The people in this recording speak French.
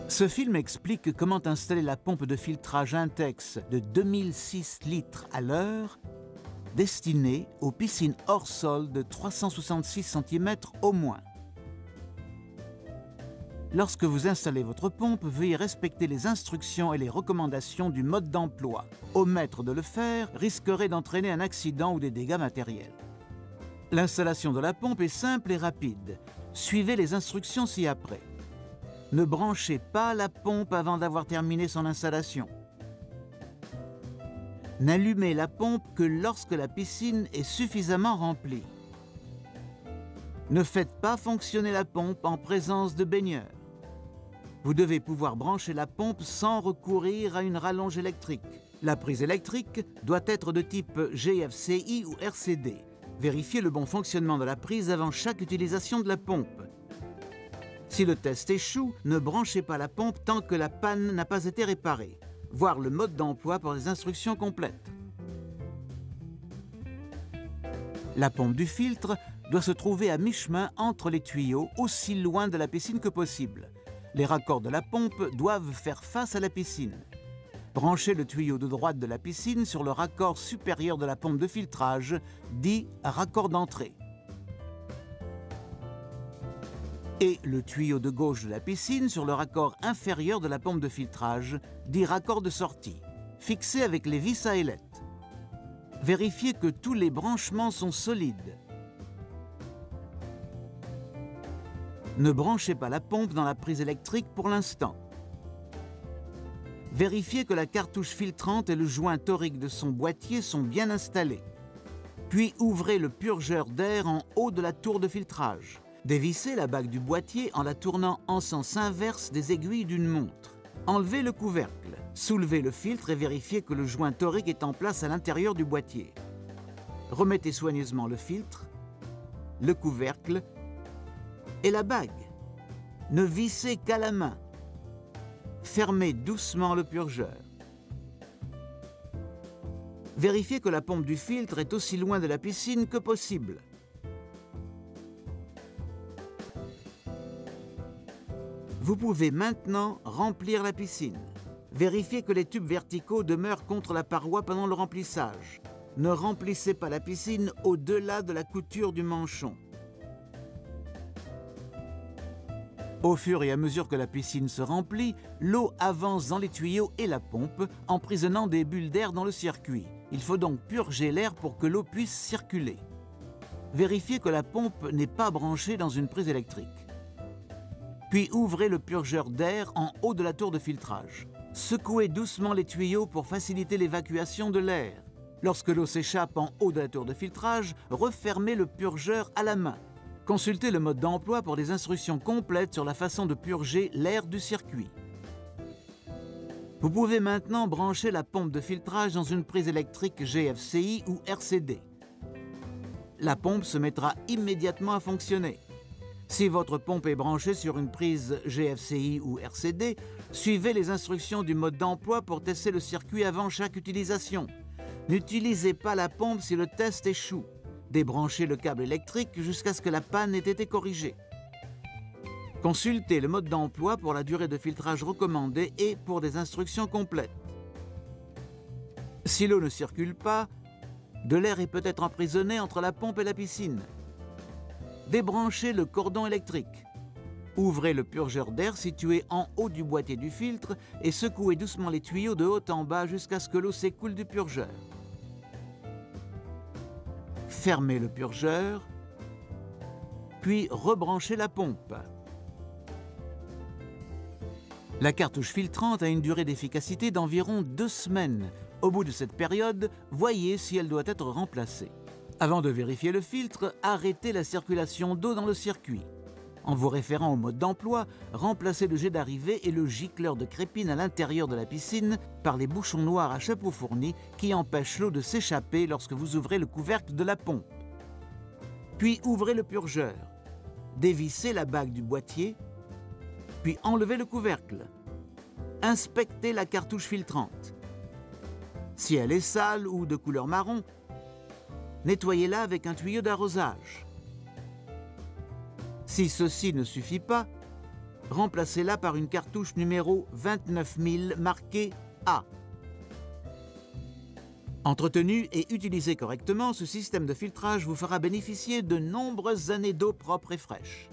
Ce film explique comment installer la pompe de filtrage Intex de 2006 litres à l'heure destinée aux piscines hors sol de 366 cm au moins. Lorsque vous installez votre pompe, veuillez respecter les instructions et les recommandations du mode d'emploi. Omettre de le faire risquerait d'entraîner un accident ou des dégâts matériels. L'installation de la pompe est simple et rapide. Suivez les instructions ci-après. Ne branchez pas la pompe avant d'avoir terminé son installation. N'allumez la pompe que lorsque la piscine est suffisamment remplie. Ne faites pas fonctionner la pompe en présence de baigneurs. Vous devez pouvoir brancher la pompe sans recourir à une rallonge électrique. La prise électrique doit être de type GFCI ou RCD. Vérifiez le bon fonctionnement de la prise avant chaque utilisation de la pompe. Si le test échoue, ne branchez pas la pompe tant que la panne n'a pas été réparée. Voir le mode d'emploi pour les instructions complètes. La pompe du filtre doit se trouver à mi-chemin entre les tuyaux, aussi loin de la piscine que possible. Les raccords de la pompe doivent faire face à la piscine. Branchez le tuyau de droite de la piscine sur le raccord supérieur de la pompe de filtrage, dit raccord d'entrée. Et le tuyau de gauche de la piscine sur le raccord inférieur de la pompe de filtrage, dit raccord de sortie, fixé avec les vis à ailettes. Vérifiez que tous les branchements sont solides. Ne branchez pas la pompe dans la prise électrique pour l'instant. Vérifiez que la cartouche filtrante et le joint torique de son boîtier sont bien installés. Puis ouvrez le purgeur d'air en haut de la tour de filtrage. Dévissez la bague du boîtier en la tournant en sens inverse des aiguilles d'une montre. Enlevez le couvercle. Soulevez le filtre et vérifiez que le joint torique est en place à l'intérieur du boîtier. Remettez soigneusement le filtre, le couvercle et la bague. Ne vissez qu'à la main. Fermez doucement le purgeur. Vérifiez que la pompe du filtre est aussi loin de la piscine que possible. Vous pouvez maintenant remplir la piscine. Vérifiez que les tubes verticaux demeurent contre la paroi pendant le remplissage. Ne remplissez pas la piscine au-delà de la couture du manchon. Au fur et à mesure que la piscine se remplit, l'eau avance dans les tuyaux et la pompe, emprisonnant des bulles d'air dans le circuit. Il faut donc purger l'air pour que l'eau puisse circuler. Vérifiez que la pompe n'est pas branchée dans une prise électrique. Puis ouvrez le purgeur d'air en haut de la tour de filtrage. Secouez doucement les tuyaux pour faciliter l'évacuation de l'air. Lorsque l'eau s'échappe en haut de la tour de filtrage, refermez le purgeur à la main. Consultez le mode d'emploi pour des instructions complètes sur la façon de purger l'air du circuit. Vous pouvez maintenant brancher la pompe de filtrage dans une prise électrique GFCI ou RCD. La pompe se mettra immédiatement à fonctionner. Si votre pompe est branchée sur une prise GFCI ou RCD, suivez les instructions du mode d'emploi pour tester le circuit avant chaque utilisation. N'utilisez pas la pompe si le test échoue. Débranchez le câble électrique jusqu'à ce que la panne ait été corrigée. Consultez le mode d'emploi pour la durée de filtrage recommandée et pour des instructions complètes. Si l'eau ne circule pas, de l'air est peut-être emprisonné entre la pompe et la piscine. Débranchez le cordon électrique. Ouvrez le purgeur d'air situé en haut du boîtier du filtre et secouez doucement les tuyaux de haut en bas jusqu'à ce que l'eau s'écoule du purgeur. Fermez le purgeur, puis rebranchez la pompe. La cartouche filtrante a une durée d'efficacité d'environ 2 semaines. Au bout de cette période, voyez si elle doit être remplacée. Avant de vérifier le filtre, arrêtez la circulation d'eau dans le circuit. En vous référant au mode d'emploi, remplacez le jet d'arrivée et le gicleur de crépine à l'intérieur de la piscine par les bouchons noirs à chapeau fourni qui empêchent l'eau de s'échapper lorsque vous ouvrez le couvercle de la pompe. Puis ouvrez le purgeur. Dévissez la bague du boîtier, puis enlevez le couvercle. Inspectez la cartouche filtrante. Si elle est sale ou de couleur marron, nettoyez-la avec un tuyau d'arrosage. Si ceci ne suffit pas, remplacez-la par une cartouche numéro 29000 marquée A. Entretenu et utilisé correctement, ce système de filtrage vous fera bénéficier de nombreuses années d'eau propre et fraîche.